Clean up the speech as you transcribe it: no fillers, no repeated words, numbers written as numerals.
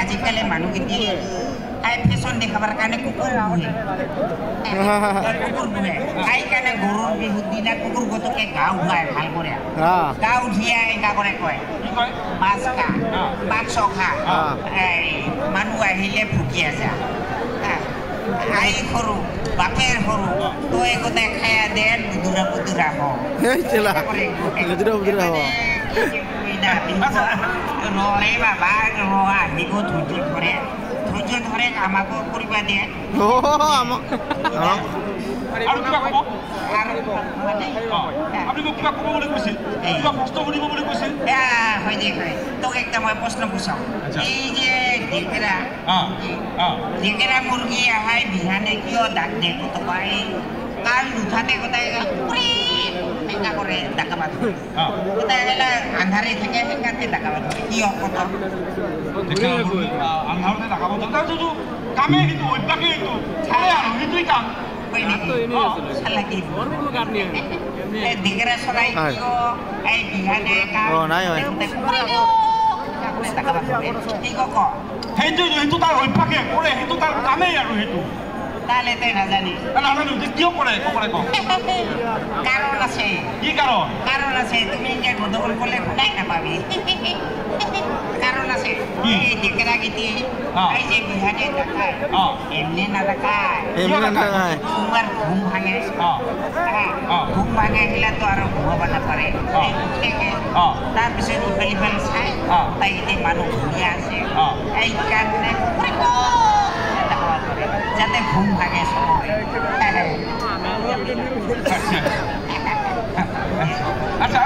আজিকালি মানুহখিনি ফেশ্বন দেখাবাৰ কাৰণে কুকুৰ পোহে কুকুৰ পোহে সেইকাৰণে গৰুৰ বিহুৰ দিনা কুকুৰ গতকে গা উঠায় ভাল কৰে গা উঠিয়াই এনেকা কৰে কয় মাছ খা মাংস খা মানুহ আহিলে ভুকি আছে আই সৰু বাপেৰ সৰু তই গোটেই খাই দে বুদুৰা বুদুৰা হ ৰয়ে বাবা ৰ আহিব ধৈৰ্য ধৰে আমাকো কৰিব দিয়ে আৰু কিবা ক'ব আপুনি মোক কিবা ক'ব বুলি কৈছিল কিবা প্ৰশ্ন সুধিব বুলি কৈছিল হয় দে হয় তোক একটা মই প্ৰশ্ন পুছাওঁ এই যে ডেকেৰা মুৰ্গী আহাই বিহানে কিয় দাগ দিয়ে কতবাই কাল নুঠাতে গোটাই এনেকা কৰে ডাকাবা ধৰে গোটাই গেলা আন্ধাৰে থাকে সেনেকাতে ডাকাবা ধৰে কিয় কত আন্ধাৰতে ডাকাবা ধৰে তাৰপিছতো কামে সেইটো অভ্যাসে সেইটো আৰু সেইটোৱেই কাম ডেকেৰা চৰাই কিয় এই বিহানে সেইটো তাৰ অভ্যাসে কৰে সেইটো তাৰ কামেই আৰু সেইটো তাহলে তই নাজানি নাজানো কিয় কৰে কাৰণ আছে কি কাৰণ কাৰণ আছে তুমি যে গধুৰ ক'লে শুনাই নাপাবি কাৰণ আছে এই ডেকেৰা গীতি এই যে বিহানে দেখায় এমনি নাদেখায় তোমাৰ ঘুম ভাঙে ঘুম ভাঙে আহিলেতো আৰু ঘুমাব নাপাৰে তাৰপিছত ইফাল ইফাল চাই তাই এতিয়া মানুহ ঘূৰিয়া আছে এইকাৰণে যাতে ঘুম ভাঙে চবৰে আচ্ছা